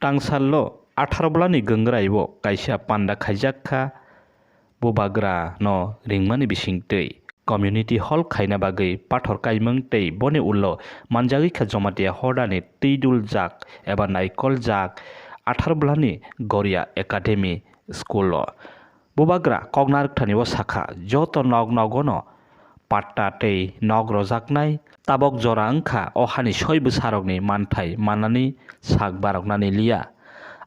Tangsallo 18 ni genggraibo kaisa panda khaijakha bobagra no ringmani bisingtei community hall khaina bagui pathor kaimang tei boni ullo manjagui kha jomatia hordani teidul jak eba naikol jak 18 ni goria academy school bobagra kognar thanibo sakha joto nog nogono patta tei nog rojaknai tabok jora angkha o hani 6 bwsarokni manthai manani sak baroknani liya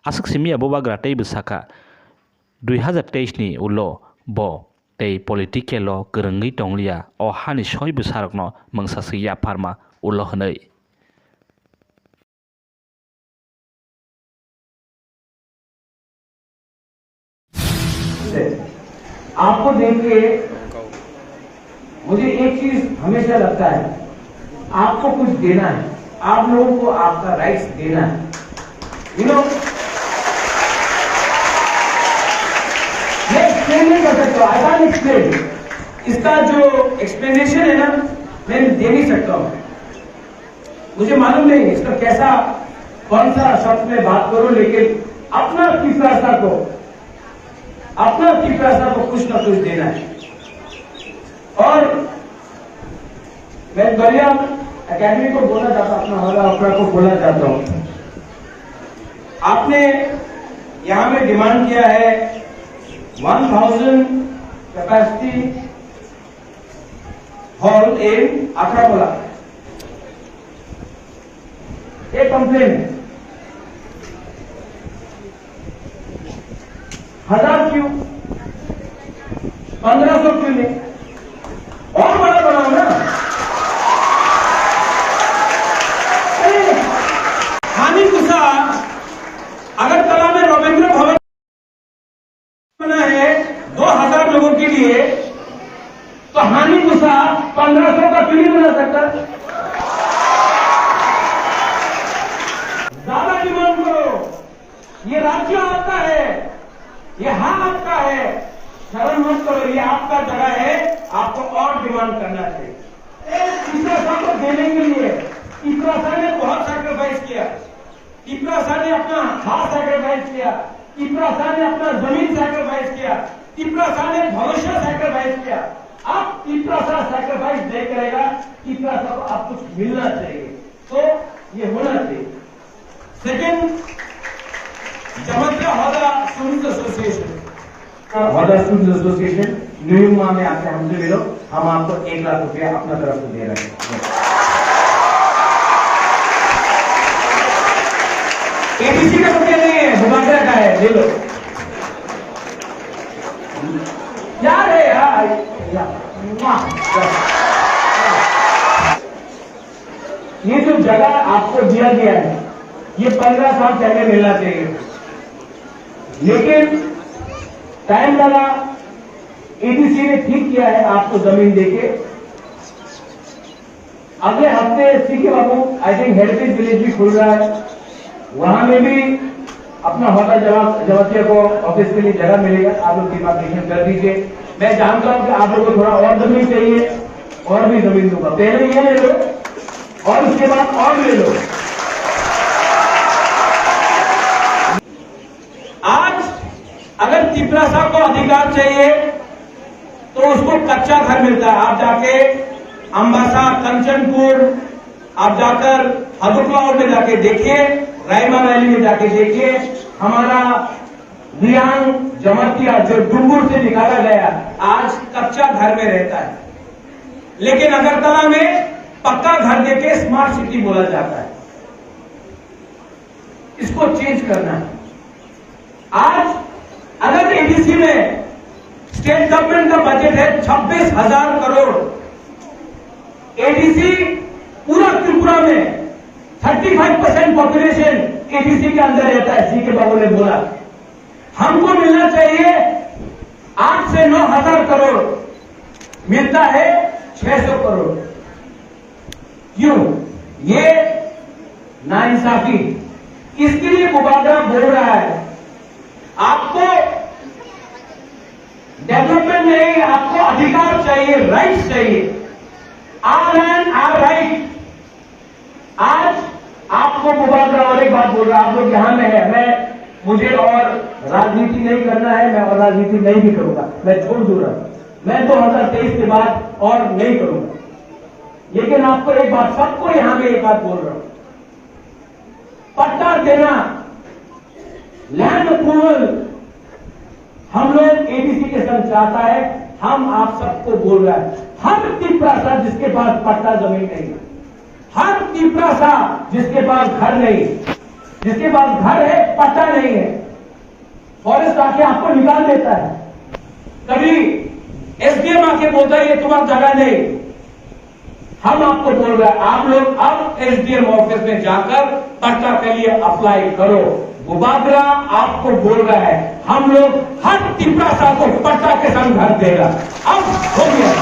asuk simia bobagra tei bwsakha 2023 ni ulo bo tei political o kwrwngui tonglia o hani 6 bwsarokno mungsasiya pharma ulo hwnui आपको देख के मुझे एक चीज हमेशा लगता है, आपको कुछ देना है, आप लोगों को आपका राइट्स देना है। यू नो, मैं एक्सप्लेन नहीं कर सकता, आई कैन एक्सप्लेन। इसका जो एक्सप्लेनेशन है ना, मैं दे नहीं सकता हूं। मुझे मालूम नहीं इसका कैसा कौन सा शब्द में बात करूं, लेकिन अपना पिपरासा को कुछ ना कुछ देना है। और मैं गोरिया एकेडमी को बोलना चाहता, अपना हौला अपना को बोलना चाहता हूं। आपने यहां में डिमांड किया है 1000 कैपेसिटी हॉल इन अखरापोला। एक कंप्लेन है, 1000 क्यों, 1500 क्यों नहीं, और बड़ा बनाओ ना। हानि गुस्सा अगरतला में रविंद्र भवन बना है 2000 लोगों के लिए, तो हानि गुस्सा 1500 का क्यों नहीं बना सकता। ज्यादा डिमांड करो, ये राज्य आपका है, ये हाँ आपका है, शर्म मत करो, ये आपका जगह है, आपको और डिमांड करना चाहिए। इकरासा को देने के लिए इकरासा ने बहुत सैक्रिफाइस किया, इकरासा ने अपना हाथ सैक्रिफाइस किया, इकरासा ने अपना जमीन सैक्रिफाइस किया, इकरासा ने भविष्य सैक्रिफाइस किया। अब इकरासा सैक्रिफाइस नहीं करेगा, इकरासा को अब कुछ मिलना चाहिए, तो ये होना चाहिए। Second, Jamatia Hoda student association, Hoda student association New York में आके हमसे मिलो, हम आपको 1 लाख रुपया अपना तरफ से दे रहे हैं। एबीसी का रुपया नहीं है, भुमागरा का है, ले लो। यार है यार, ये जो जगह आपको दिया गया है, ये 15 साल पहले मिलना चाहिए, लेकिन टाइम लगा। एडीसी ने ठीक किया है आपको जमीन देके। अगले हफ्ते CK Babu I think heritage village भी खुल रहा है, वहां में भी अपना हौदा जमातिया को ऑफिस के लिए जगह मिलेगा। आप लोग डिमार्केशन कर दीजिए। मैं जानता हूं कि आप लोगों को थोड़ा और जमीन चाहिए, और भी जमीन दूंगा। पहले ये ले लो और उसके बाद और ले लो। आज अगर तिपरासा को अधिकार चाहिए तो उसको कच्चा घर मिलता है। आप जाके अंबासा, कंचनपुर, आप जाकर हदुक्लाउड में जाके देखिए, रायमा वैली में जाके देखिए, हमारा रियांग जमातिया जो डुंगुर से निकाला गया आज कच्चा घर में रहता है, लेकिन अगरतला में पक्का घर देके स्मार्ट सिटी बोला जाता है। इसको चेंज करना है। आज अगर एडीसी में स्टेट गवर्नमेंट का बजट है 26,000 करोड़, एडीसी पूरा त्रिपुरा में 35% पॉपुलेशन एडीसी के अंदर रहता है। सी के बाबू ने बोला हमको मिलना चाहिए 8 से 9,000 करोड़, मिलता है 600 करोड़। क्यों? ये नाइंसाफी। इसके लिए मुबादला बोल रहा है, आपको डेवलपमेंट नहीं, आपको अधिकार चाहिए, राइट्स चाहिए। R and R right. आज आपको मुबादला और एक बात बोल रहा, आप लोग यहां में है, मुझे और राजनीति नहीं करना है, मैं और राजनीति नहीं भी करूंगा, मैं छोड़ दूंगा, मैं 2023 के बाद और नहीं करूंगा। लेकिन आपको एक बात, सबको यहां में एक बात बोल रहा हूं, पट्टा देना, लैंड अप्रूवल हम लोग एबीसी के संग चाहता है। हम आप सबको बोल रहा है, हर तिपरासा जिसके पास पट्टा जमीन नहीं है, हर तिपरासा जिसके पास घर नहीं, जिसके पास घर है पट्टा नहीं है, फॉरेस्ट आके आपको निकाल देता है। कभी एसडीएम आके बोलता है ये तुम्हारी जगह नहीं। हम आपको बोल रहे हैं, आप लोग अब एसडीएम ऑफिस में जाकर पट्टा के लिए अप्लाई करो। मुबादला आपको बोल रहा है, हम लोग हर तिपरासा को पट्टा के संग घर देगा। अब हो गया।